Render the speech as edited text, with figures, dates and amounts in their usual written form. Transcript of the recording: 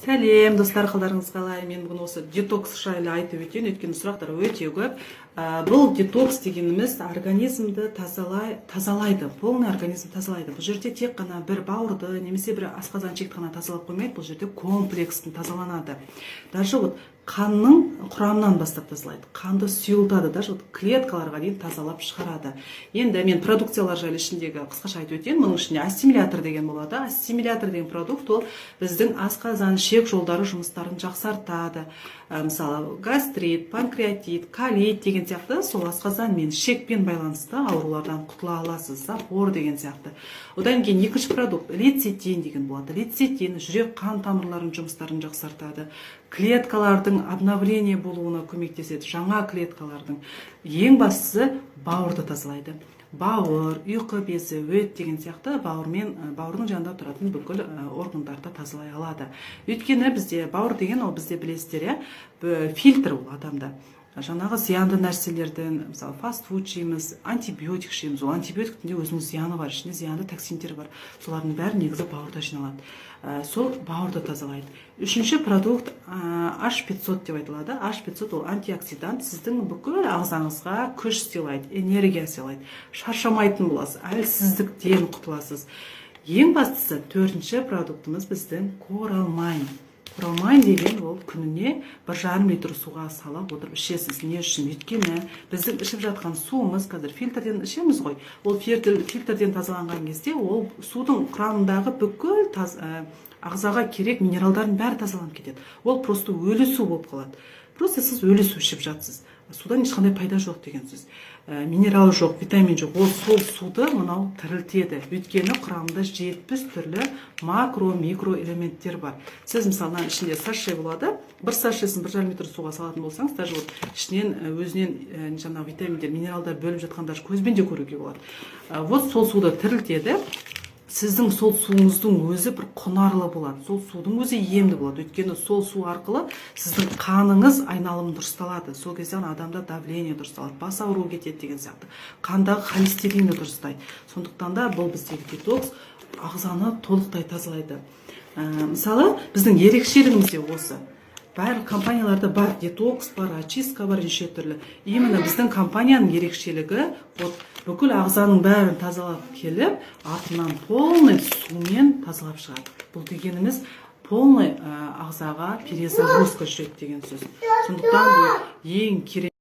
Сәлем, достар, қалдарыңыз қалай? Мен бүгін осы детокс жайлы айтып өтейін, өйткені сұрақтар өте көп. Бұл детокс дегеніміз организмді тазалайды, полный организм тазалайды. Бұл жерде тек қана бір бауырды, немесе бір асқазан шекті ғана тазалап қоймайды, бұл жерде комплекстің тазаланады. Даже вот қанның құрамынан бастап тазалайды. Қанды сұйылтады, даже вот клеткаларға дейін тазалап шығарады. Енді мен продукциялар жайлы ішіндегі қысқаша айтып өтейін. Мұның ішінде ассимилятор деген болады. Ассимилятор деген продукт ол біздің асқазан ішек жолдары жұмыстарын жақсартады. Мысалы, гастрит, панкреатит, колит деген сияқты сол асқазан мен ішекпен байланысты аурулардан құтыла аласыз. Запор деген сияқты. Одан кейін екінші продукт лецитин деген болады. Лецитин жүрек қан тамырларының жұмыстарын жақсартады. Клеткалардың обновление болуына көмектеседі. Жаңа клеткалардың. Ең бастысы бауырды тазалайды. Бауыр, ұйқы безі, өт деген сияқты бауырдың жанында тұратын бүкіл органдарды тазалай алады. Өйткені бізде бауыр деген ол бізде білесіздер, фильтр ол адамда. Жаңағы зиянды нәрселерден, мысалы, фастфуд жейміз, антибиотик жейміз. Ол антибиотиктің де өзінің зияны бар, ішінде зиянды токсиндер бар. Солардың бәрі негізі бауырда жиналады. Сол бауырды тазалайды. Үшінші продукт H500 деп айтылады. H500 ол антиоксидант, сіздің бүкіл ағзаңызға күш сыйлайды, энергия сыйлайды. Шаршамайтын боласыз, әлсіздіктен құтыласыз. Ең бастысы төртінші продуктымыз біздің коралмайн. Коралмайн деген ол күніне 1,5 литр суға салып отырып ішесіз. Не үшін? Өйткені біздің ішіп жатқан суымыз қазір фильтрден ішеміз ғой. Ол фильтрден тазаланған кезде ол судың құрамындағы бүкіл ағзаға керек минералдардың бәрі тазаланып кетеді. Ол просто өлі су болып қалады. Просто сіз өлі су ішіп жатсыз. Судан ешқандай пайда жоқ деген сөз. Минерал жоқ, витамин жоқ. Ол сол суды мынау тірілтеді. Өйткені құрамында 70 түрлі макро, микро элементтер бар. Сіз мысалы ішінде саше болады. Бір сашесін 1,5 литр суға салатын болсаңыз, даже вот ішінен өзінен жаңа витаминдер, минералдар бөліп жатқандар көзбен де көруге болады. Вот сол суды тірілтеді. Сіздің сол суыңыздың өзі бір құнарлы болады. Сол судың өзі емді болады. Өйткені сол су арқылы сіздің қаныңыз айналымы дұрысталады. Сол кезде адамда давление дұрысталады, бас ауруы кетеді деген сияқты. Қандағы холестеринді дұрыстайды. Сондықтан да бұл біздегі детокс ағзаны толықтай тазалайды. Мысалы, біздің ерекшелігіміз де осы. Барлық компанияларда бар детокс, бар очистка, бар неше түрлі. Именно біздің компанияның ерекшелігі бүкіл ағзаның бәрін тазалап келіп, артынан полный сумен тазалап шығады. Бұл дегеніміз полный ағзаға перезагрузка жүреді деген сөз. Сондықтан бұл ең керек.